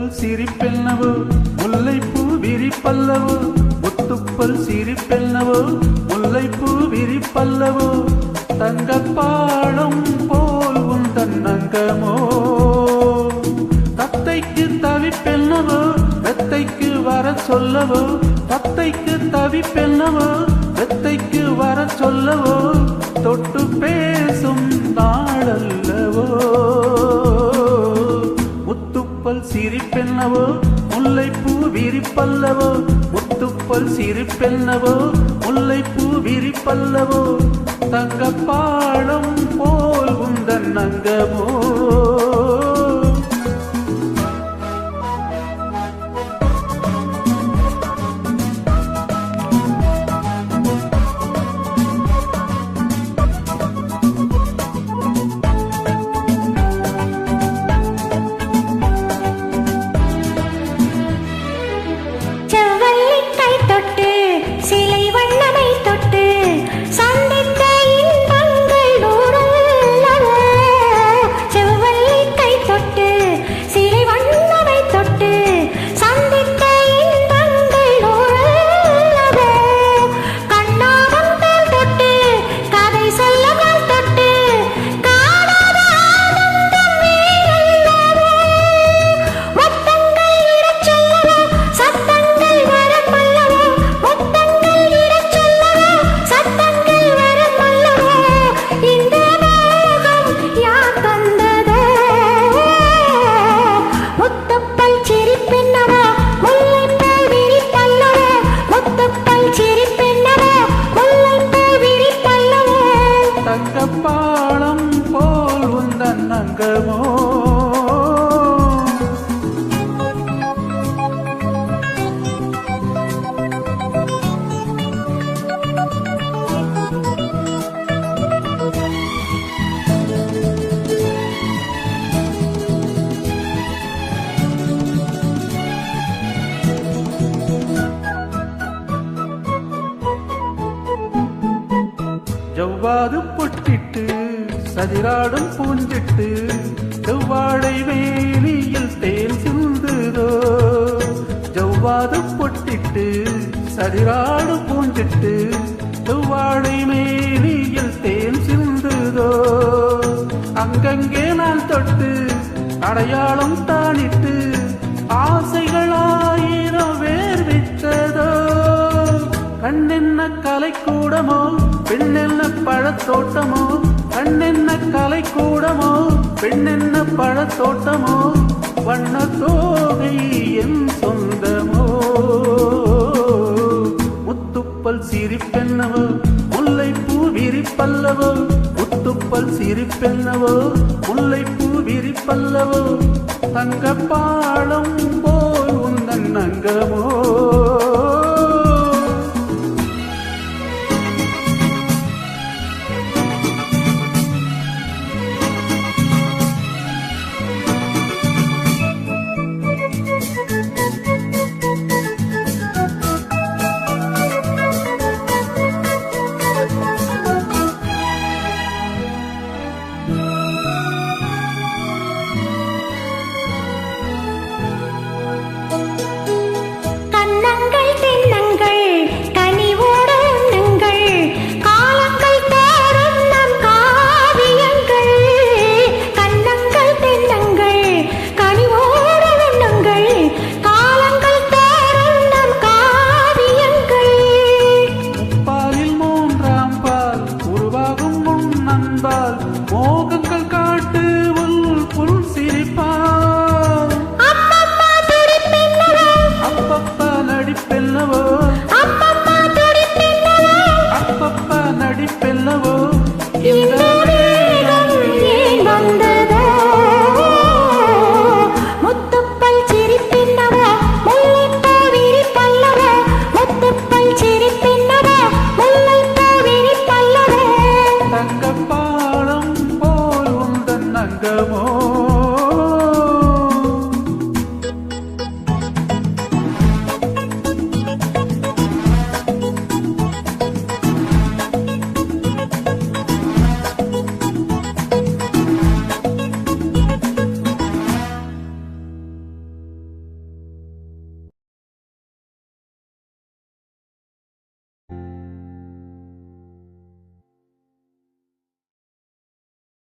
முத்துப்பல் சிரிப்பென்னவோ முல்லைப்பூ விரிப்பல்லவோ முத்துப்பல் சிரிப்பென்னவோ முல்லைப்பூ விரிப்பல்லவோ தங்கப்பாடம் போல் உந்தன் அங்கமோ தத்தைக்கு தவிப்பென்னவோ வெத்தைக்கு வர சொல்லவோ தத்தைக்கு தவிப்பென்னவோ வெத்தைக்கு வர சொல்லவோ தொட்டு பேசும் நாளல்லவோ முத்துப்பல் சிரிப்பென்னவோ முல்லைப்பூ விரிப்பல்லவோ முத்துப்பல் சிரிப்பென்னவோ முல்லைப்பூ விரிப்பல்லவோ தங்கப்பாடம் போல் உந்தன் அங்கமோ தங்கப்பாடம் போல் உந்தன் அங்கமோ ஜவ்வாது பொட்டிட்டு சதிராடும் பூஞ்சிட்டு செவ்வாழை வேலியில் தேன் சிந்துதோ ஜவ்வாது பொட்டிட்டு சதிராடும் பூஞ்சிட்டு செவ்வாழை வேலியில் தேன் சிந்துதோ அங்கங்கே நான் தொட்டு அடையாளம் தானிட்டு ஆசைகளாயிரம் வேர்வித்ததோ கண்ணென்ன கலைக்கூடமோ பெண்ணென்ன பழத்தோட்டமோ கண்ணென்ன கலைக்கூடமோ பெண்ணென்ன பழத்தோட்டமோ வண்ண தோகை என் சொந்தமோ முத்துப்பல் சிரிப்பென்னவோ முல்லைப்பூ விரிப்பல்லவோ முத்துப்பல் சிரிப்பென்னவோ முல்லைப்பூ விரிப்பல்லவோ தங்கப்பாடம் போல் உந்தன் அங்கமோ